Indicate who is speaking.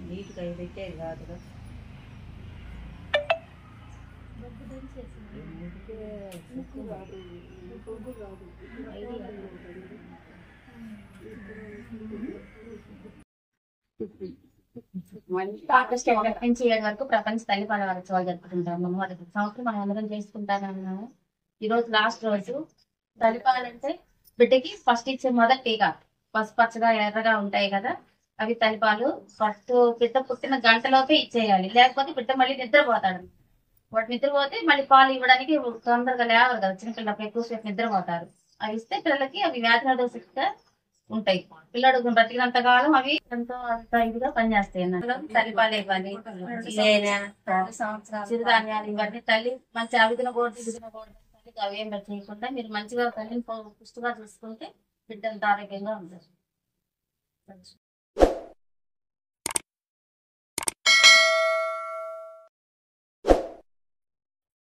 Speaker 1: నీట్గా పెట్టేది కాదుగా
Speaker 2: ఆగస్టు 1 నుంచి 7 వరకు ప్రపంచ తల్లిపాల వారోత్సవాలు జరుపుకుంటాం. సంవత్సరం మనం అందరం చేసుకుంటామన్నాము. ఈ రోజు లాస్ట్ రోజు. తల్లిపాలంటే బిడ్డకి ఫస్ట్ ఇచ్చే మొదటి టీకా పసుపచ్చగా ఎర్రగా ఉంటాయి కదా, అవి తల్లిపాలు. ఫస్ట్ బిడ్డ పుట్టిన గంటలోపే ఇచ్చేయాలి, లేకపోతే బిడ్డ మళ్ళీ నిద్రపోతాడు. వాడు నిద్రపోతే మళ్ళీ పాలు ఇవ్వడానికి తొందరగా లేవరు కదా, చిన్నపిల్లలకు ఎక్కువసేపు నిద్రపోతారు. అవి ఇస్తే పిల్లలకి అవి వ్యాధి నిరోధకంగా ఉంటాయి. పిల్లడు బ్రతికినంత కాలం అవి ఎంతో అంత ఇదిగా పనిచేస్తాయి అన్నమాట. తల్లిపాలు ఇవ్వాలి, చిరుధాన్యాలు ఇవన్నీ. తల్లి మంచి అవిదిన కూడదు ఇదిన కూడదు, తల్లికి అవి ఏం చేయకుండా మీరు మంచిగా తల్లిని పుష్టిగా చూసుకుంటే బిడ్డ అంత ఆరోగ్యంగా ఉంటారు.